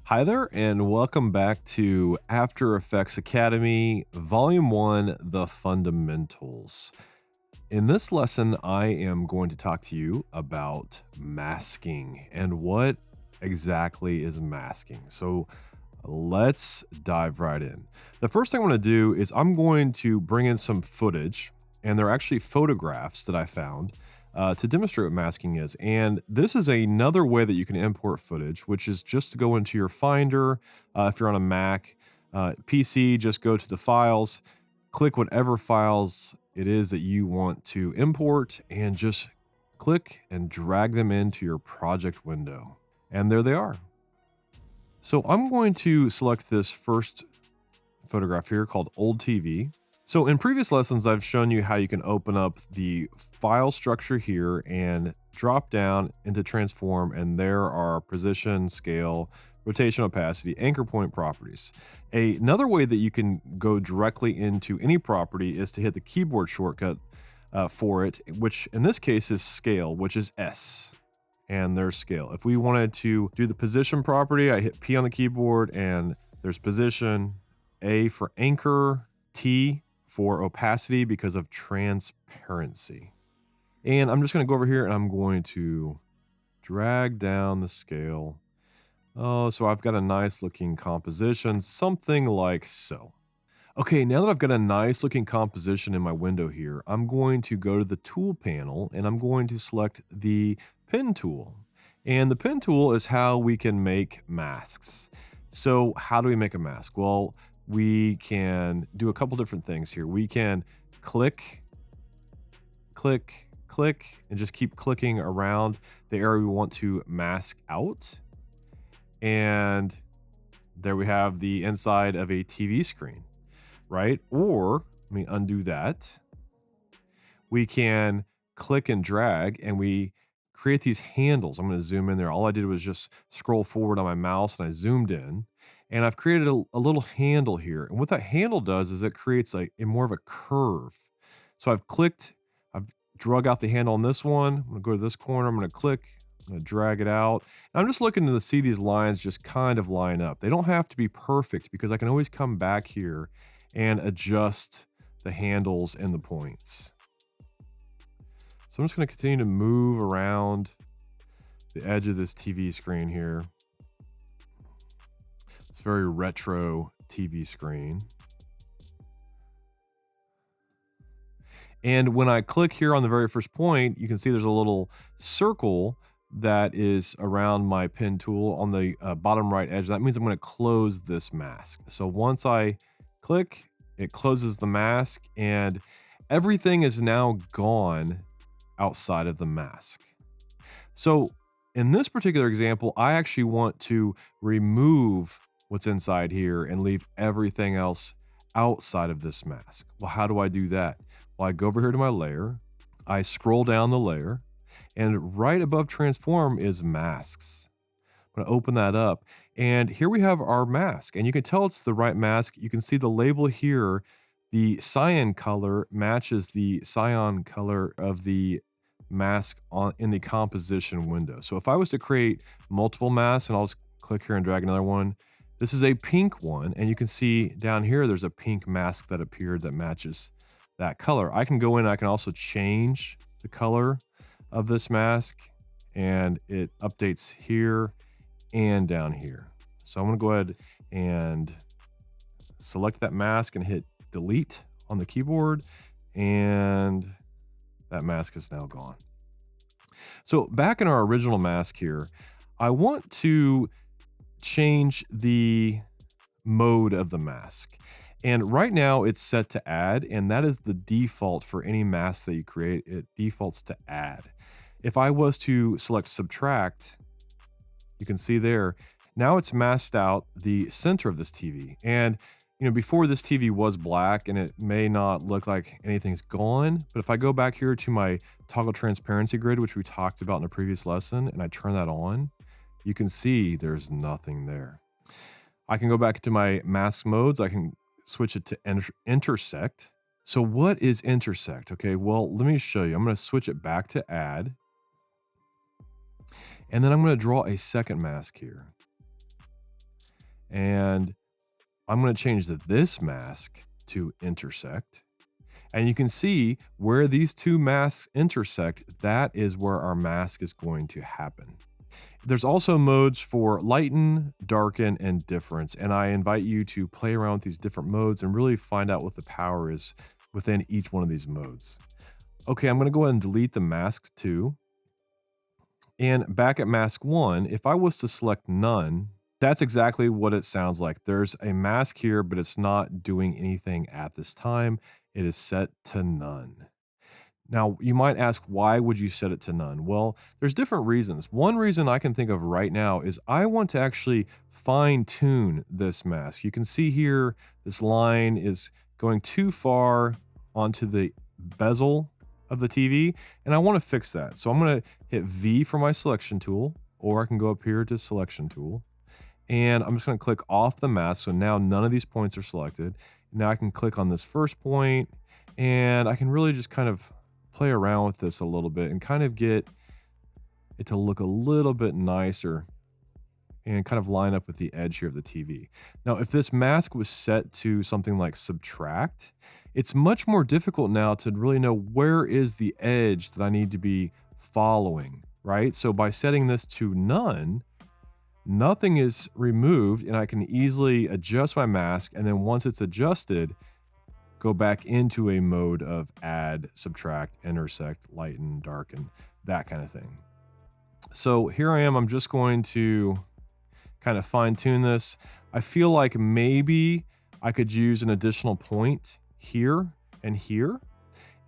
Hi there, and welcome back to After Effects Academy, Volume 1 The Fundamentals. In this lesson, I am going to talk to you about masking and what exactly is masking. So let's dive right in. The first thing I'm going to do is I'm going to bring in some footage, and they're actually photographs that I found to demonstrate what masking is. And this is another way that you can import footage, which is just to go into your Finder. If you're on a Mac, PC, just go to the files, click whatever files it is that you want to import, and just click and drag them into your project window. And there they are. So I'm going to select this first photograph here called Old TV. So in previous lessons, I've shown you how you can open up the file structure here and drop down into transform, and there are position, scale, rotation, opacity, anchor point properties. Another way that you can go directly into any property is to hit the keyboard shortcut for it, which in this case is scale, which is S. And there's scale. If we wanted to do the position property, I hit P on the keyboard and there's position, A for anchor, T for opacity because of transparency. And I'm just going to go over here and I'm going to drag down the scale. Oh, so I've got a nice looking composition, something like so. Okay, now that I've got a nice looking composition in my window here, I'm going to go to the tool panel and I'm going to select the pen tool. And the pen tool is how we can make masks. So how do we make a mask? Well, we can do a couple different things here. We can click, click, click, and just keep clicking around the area we want to mask out. And there we have the inside of a TV screen, right? Or let me undo that. We can click and drag and we create these handles. I'm going to zoom in there. All I did was just scroll forward on my mouse and I zoomed in. And I've created a little handle here. And what that handle does is it creates a more of a curve. So I've clicked, I've drug out the handle on this one. I'm going to go to this corner. I'm going to click, I'm going to drag it out. And I'm just looking to see these lines just kind of line up. They don't have to be perfect because I can always come back here and adjust the handles and the points. So I'm just going to continue to move around the edge of this TV screen here. It's a very retro TV screen. And when I click here on the very first point, you can see there's a little circle that is around my pen tool on the bottom right edge. That means I'm going to close this mask. So once I click, it closes the mask and everything is now gone outside of the mask. So in this particular example, I actually want to remove what's inside here and leave everything else outside of this mask. Well, how do I do that? Well, I go over here to my layer, I scroll down the layer, and right above transform is masks. I'm gonna open that up, and here we have our mask, and you can tell it's the right mask. You can see the label here, the cyan color matches the cyan color of the mask in the composition window. So if I was to create multiple masks, and I'll just click here and drag another one, this is a pink one, and you can see down here there's a pink mask that appeared that matches that color. I can go in, I can also change the color of this mask, and it updates here and down here. So I'm gonna go ahead and select that mask and hit delete on the keyboard, and that mask is now gone. So back in our original mask here, I want to change the mode of the mask. And right now it's set to add, and that is the default for any mask that you create. It defaults to add. If I was to select subtract, you can see there, now it's masked out the center of this TV. And before this TV was black and it may not look like anything's gone, but if I go back here to my toggle transparency grid, which we talked about in a previous lesson, and I turn that on, you can see there's nothing there. I can go back to my mask modes. I can switch it to intersect. So what is intersect? Okay, well, let me show you. I'm going to switch it back to add. And then I'm going to draw a second mask here. And I'm going to change this mask to intersect. And you can see where these two masks intersect, that is where our mask is going to happen. There's also modes for lighten, darken, and difference. And I invite you to play around with these different modes and really find out what the power is within each one of these modes. Okay, I'm going to go ahead and delete the mask 2. And back at mask 1, if I was to select none, that's exactly what it sounds like. There's a mask here, but it's not doing anything at this time. It is set to none. Now, you might ask, why would you set it to none? Well, there's different reasons. One reason I can think of right now is I want to actually fine tune this mask. You can see here, this line is going too far onto the bezel of the TV, and I want to fix that. So I'm going to hit V for my selection tool, or I can go up here to selection tool, and I'm just going to click off the mask. So now none of these points are selected. Now I can click on this first point, and I can really just kind of play around with this a little bit and kind of get it to look a little bit nicer and kind of line up with the edge here of the TV. Now, if this mask was set to something like subtract, it's much more difficult now to really know where is the edge that I need to be following, right? So by setting this to none, nothing is removed and I can easily adjust my mask. And then once it's adjusted, go back into a mode of add, subtract, intersect, lighten, darken, that kind of thing. So here I am, I'm just going to kind of fine tune this. I feel like maybe I could use an additional point here and here.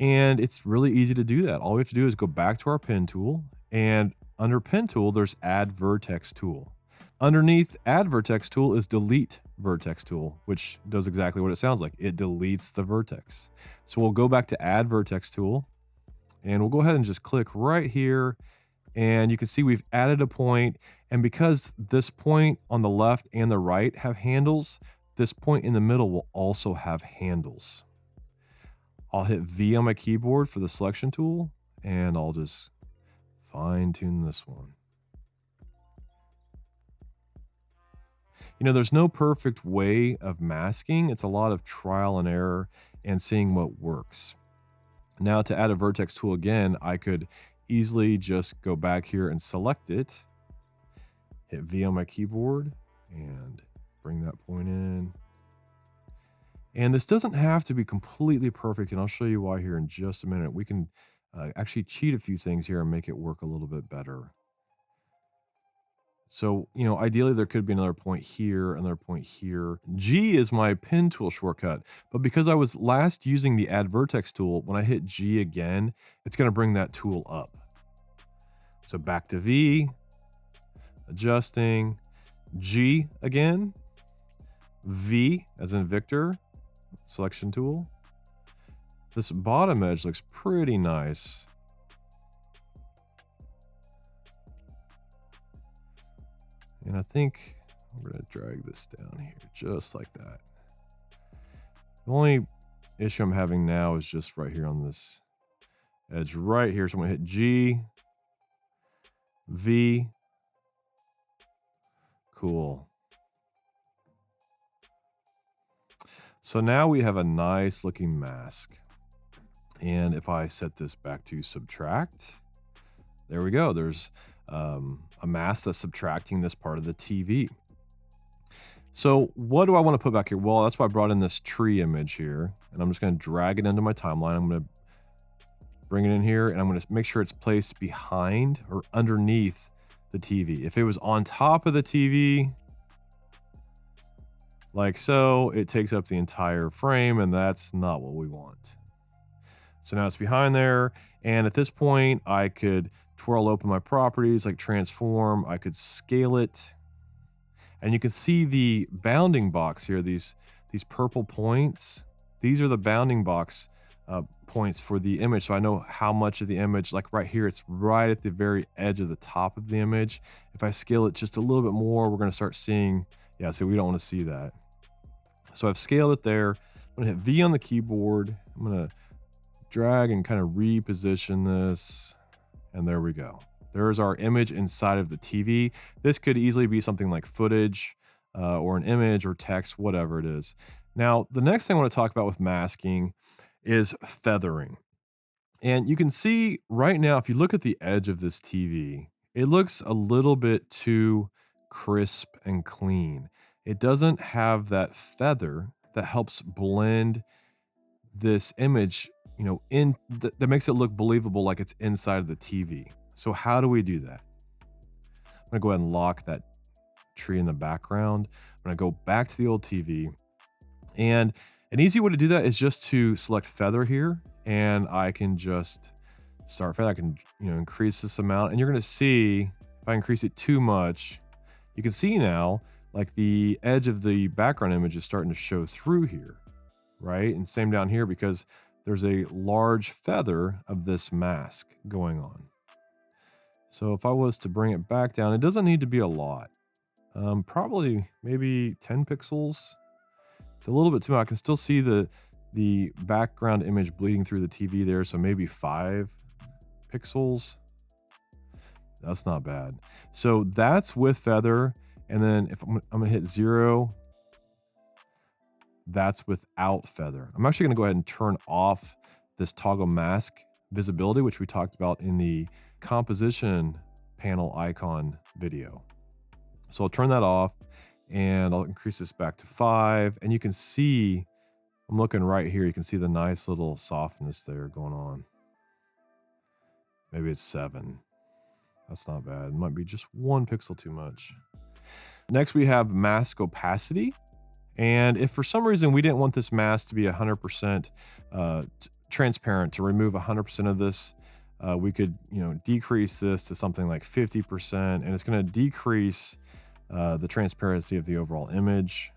And it's really easy to do that. All we have to do is go back to our pen tool, and under pen tool, there's add vertex tool. Underneath add vertex tool is delete vertex tool, which does exactly what it sounds like. It deletes the vertex. So we'll go back to add vertex tool, and we'll go ahead and just click right here. And you can see we've added a point. And because this point on the left and the right have handles, this point in the middle will also have handles. I'll hit V on my keyboard for the selection tool, and I'll just fine tune this one. You know, there's no perfect way of masking. It's a lot of trial and error and seeing what works. Now to add a vertex tool again, I could easily just go back here and select it, hit V on my keyboard, and bring that point in. And this doesn't have to be completely perfect, and I'll show you why here in just a minute. We can actually cheat a few things here and make it work a little bit better. So, you know, ideally there could be another point here, another point here. G is my pen tool shortcut, but because I was last using the add vertex tool, when I hit G again, it's going to bring that tool up. So back to V, adjusting, G again, V as in Victor, selection tool. This bottom edge looks pretty nice. And I think I'm going to drag this down here just like that. The only issue I'm having now is just right here on this edge right here. So I'm going to hit G, V. Cool. So now we have a nice looking mask. And if I set this back to subtract, there we go. There's a mask that's subtracting this part of the TV. So what do I want to put back here? Well, that's why I brought in this tree image here, and I'm just going to drag it into my timeline. I'm going to bring it in here, and I'm going to make sure it's placed behind or underneath the TV. If it was on top of the TV, like so, it takes up the entire frame, and that's not what we want. So now it's behind there, and at this point, I could twirl open my properties, like transform. I could scale it, and you can see the bounding box here, these purple points. These are the bounding box points for the image, so I know how much of the image, like right here, it's right at the very edge of the top of the image. If I scale it just a little bit more, we're going to start seeing, yeah, so we don't want to see that. So I've scaled it there. I'm going to hit V on the keyboard. I'm going to drag and kind of reposition this. And there we go. There's our image inside of the TV. This could easily be something like footage. or an image or text, whatever it is. Now, the next thing I want to talk about with masking is feathering. And you can see right now, if you look at the edge of this TV, it looks a little bit too crisp and clean. It doesn't have that feather that helps blend this image, that makes it look believable like it's inside of the TV. So how do we do that? I'm gonna go ahead and lock that tree in the background. I'm gonna go back to the old TV, and an easy way to do that is just to select feather here, and I can just start feather. I can, increase this amount, and you're gonna see if I increase it too much, you can see now like the edge of the background image is starting to show through here, right? And same down here because there's a large feather of this mask going on. So if I was to bring it back down, it doesn't need to be a lot. Probably maybe 10 pixels. It's a little bit too much. I can still see the background image bleeding through the TV there, so maybe 5 pixels. That's not bad. So that's with feather, and then if I'm gonna hit 0, that's without feather. I'm actually gonna go ahead and turn off this toggle mask visibility, which we talked about in the composition panel icon video. So I'll turn that off, and I'll increase this back to 5, and you can see, I'm looking right here, you can see the nice little softness there going on. Maybe it's 7. That's not bad. It might be just 1 pixel too much. Next, we have mask opacity. And if for some reason we didn't want this mask to be 100% transparent, to remove 100% of this, we could, decrease this to something like 50%, and it's going to decrease the transparency of the overall image.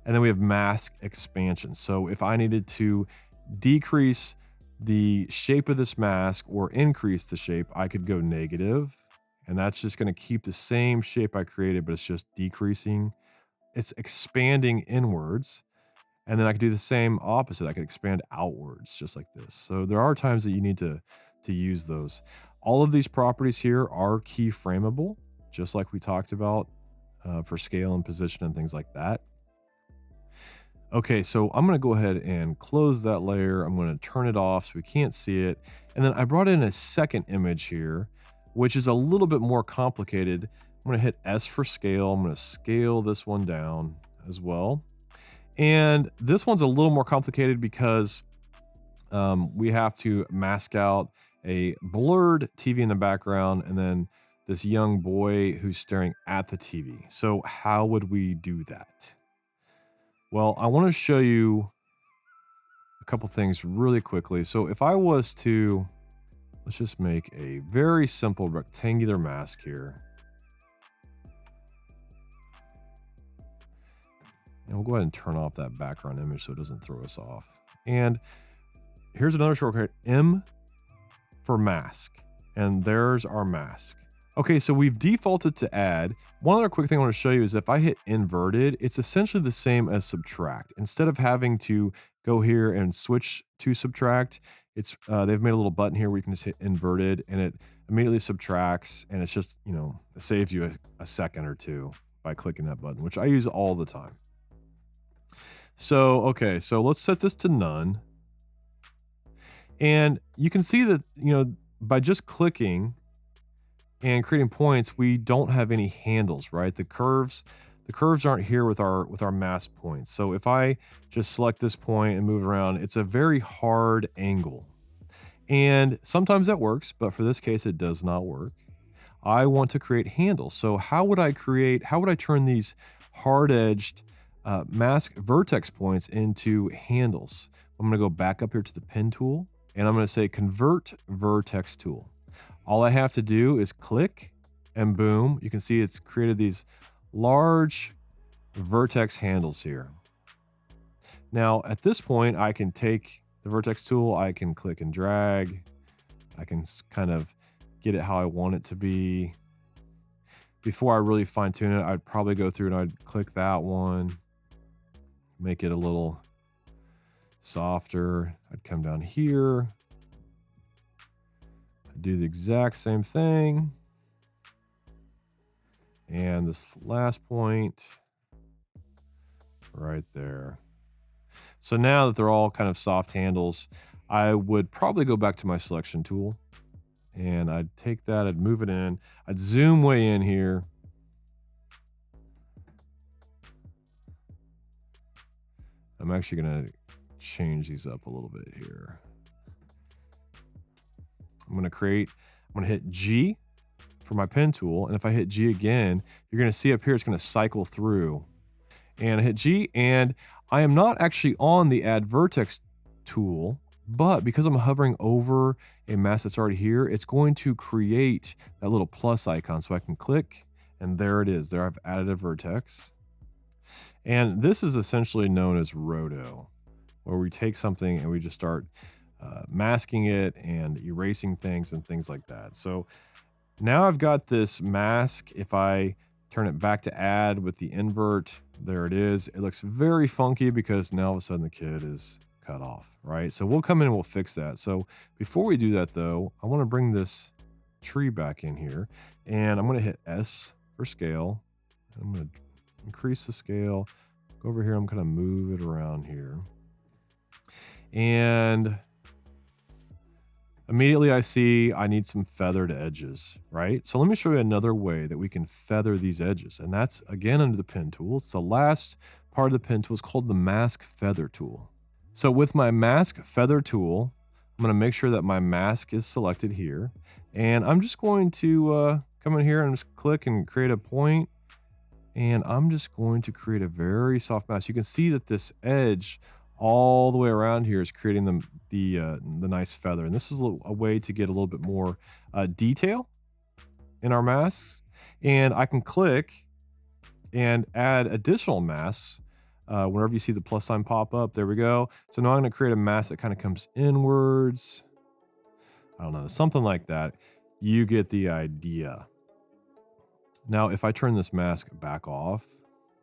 And then we have mask expansion. So if I needed to decrease the shape of this mask or increase the shape, I could go negative, and that's just going to keep the same shape I created, but it's just decreasing. It's expanding inwards. And then I could do the same opposite. I could expand outwards just like this. So there are times that you need to use those. All of these properties here are keyframeable, just like we talked about for scale and position and things like that. Okay, so I'm gonna go ahead and close that layer. I'm gonna turn it off so we can't see it. And then I brought in a second image here, which is a little bit more complicated. I'm gonna hit S for scale. I'm gonna scale this one down as well. And this one's a little more complicated because we have to mask out a blurred TV in the background and then this young boy who's staring at the TV. So how would we do that? Well, I want to show you a couple things really quickly. So if I was to, let's just make a very simple rectangular mask here. And we'll go ahead and turn off that background image so it doesn't throw us off. And here's another shortcut, M for mask. And there's our mask. Okay, so we've defaulted to add. One other quick thing I want to show you is if I hit inverted, it's essentially the same as subtract. Instead of having to go here and switch to subtract, it's they've made a little button here where you can just hit inverted and it immediately subtracts, and it's just, it saves you a second or two by clicking that button, which I use all the time. So, okay, so let's set this to none. And you can see that, by just clicking and creating points, we don't have any handles, right? The curves aren't here with our mask points. So if I just select this point and move it around, it's a very hard angle. And sometimes that works, but for this case, it does not work. I want to create handles. So how would I turn these hard-edged mask vertex points into handles? I'm going to go back up here to the pen tool, and I'm going to say convert vertex tool. All I have to do is click, and boom, you can see it's created these large vertex handles here. Now, at this point, I can take the vertex tool, I can click and drag, I can kind of get it how I want it to be. Before I really fine tune it, I'd probably go through and I'd click that one, make it a little softer. I'd come down here, do the exact same thing, and this last point right there. So now that they're all kind of soft handles, I would probably go back to my selection tool and I'd take that, I'd move it in, I'd zoom way in here. I'm actually going to change these up a little bit here. I'm going to hit G for my pen tool. And if I hit G again, you're going to see up here, it's going to cycle through. And I hit G, and I am not actually on the add vertex tool, but because I'm hovering over a mask that's already here, it's going to create that little plus icon. So I can click, and there it is. There I've added a vertex. And this is essentially known as roto, where we take something and we just start masking it and erasing things and things like that. So now I've got this mask. If I turn it back to add with the invert, there it is. It looks very funky because now all of a sudden the kid is cut off, right? So we'll come in and we'll fix that. So before we do that though, I want to bring this tree back in here, and I'm going to hit S for scale. I'm going to increase the scale. Go over here, I'm going to move it around here. And immediately I see I need some feathered edges, right? So let me show you another way that we can feather these edges. And that's again under the pen tool. It's the last part of the pen tool. It's called the mask feather tool. So with my mask feather tool, I'm going to make sure that my mask is selected here. And I'm just going to come in here and just click and create a point. And I'm just going to create a very soft mask. You can see that this edge all the way around here is creating the nice feather. And this is a way to get a little bit more detail in our masks. And I can click and add additional masks whenever you see the plus sign pop up. There we go. So now I'm going to create a mask that kind of comes inwards. I don't know, something like that. You get the idea. Now, if I turn this mask back off,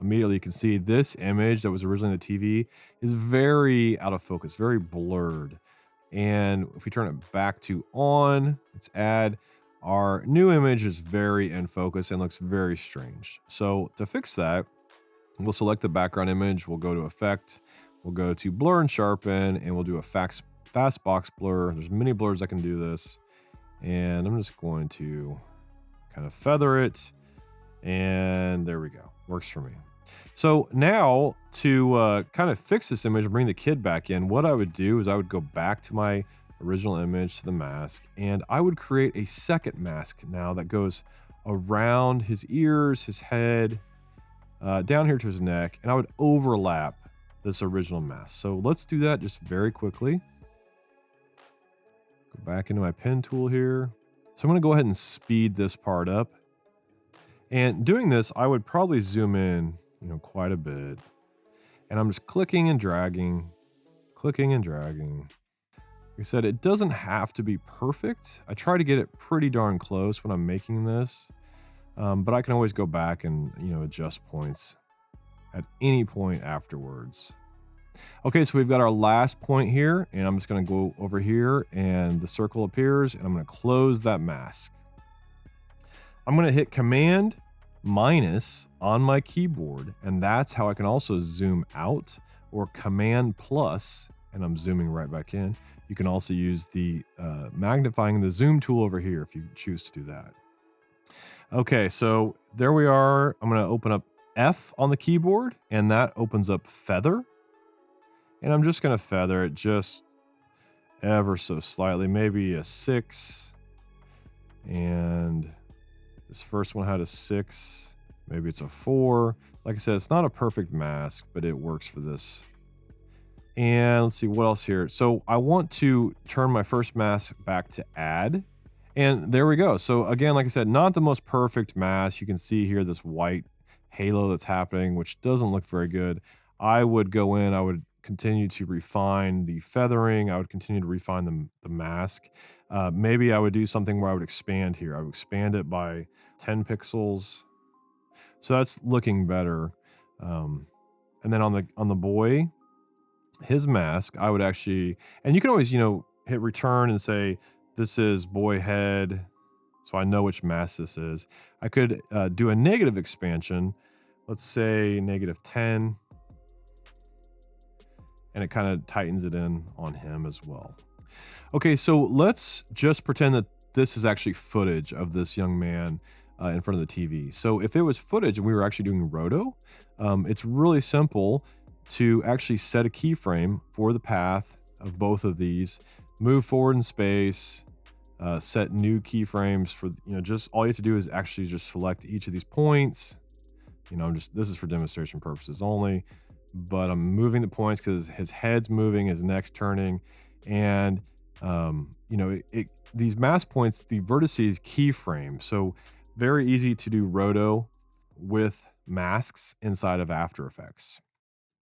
immediately you can see this image that was originally on the TV is very out of focus, very blurred. And if we turn it back to on, let's add, our new image is very in focus and looks very strange. So to fix that, we'll select the background image, we'll go to effect, we'll go to blur and sharpen, and we'll do a fast box blur. There's many blurs that can do this. And I'm just going to kind of feather it. And there we go. Works for me. So now to kind of fix this image and bring the kid back in, what I would do is I would go back to my original image, to the mask, and I would create a second mask now that goes around his ears, his head, down here to his neck, and I would overlap this original mask. So let's do that just very quickly. Go back into my pen tool here. So I'm going to go ahead and speed this part up. And doing this, I would probably zoom in, quite a bit. And I'm just clicking and dragging, clicking and dragging. Like I said, it doesn't have to be perfect. I try to get it pretty darn close when I'm making this. But I can always go back and, adjust points at any point afterwards. Okay, so we've got our last point here, and I'm just going to go over here, and the circle appears, and I'm going to close that mask. I'm going to hit Command minus on my keyboard, and that's how I can also zoom out, or Command plus, and I'm zooming right back in. You can also use the magnifying the zoom tool over here if you choose to do that. Okay, so there we are. I'm going to open up F on the keyboard, and that opens up feather. And I'm just going to feather it just ever so slightly, maybe a 6. And this first one had a 6. Maybe it's a 4. Like I said, it's not a perfect mask, but it works for this. And let's see what else here. So I want to turn my first mask back to add. And there we go. So again, like I said, not the most perfect mask. You can see here this white halo that's happening, which doesn't look very good. I would go in, I would continue to refine the feathering. I would continue to refine the mask. Maybe I would do something where I would expand here. I would expand it by 10 pixels. So that's looking better. And then on the boy, his mask, I would actually, and you can always, hit return and say, this is boy head. So I know which mask this is. I could do a negative expansion. Let's say -10, and it kind of tightens it in on him as well. Okay, so let's just pretend that this is actually footage of this young man in front of the TV. So if it was footage and we were actually doing roto, it's really simple to actually set a keyframe for the path of both of these, move forward in space, set new keyframes for, just all you have to do is actually just select each of these points. This is for demonstration purposes only, but I'm moving the points because his head's moving, his neck's turning, and these mask points, the vertices keyframe. So very easy to do roto with masks inside of After Effects.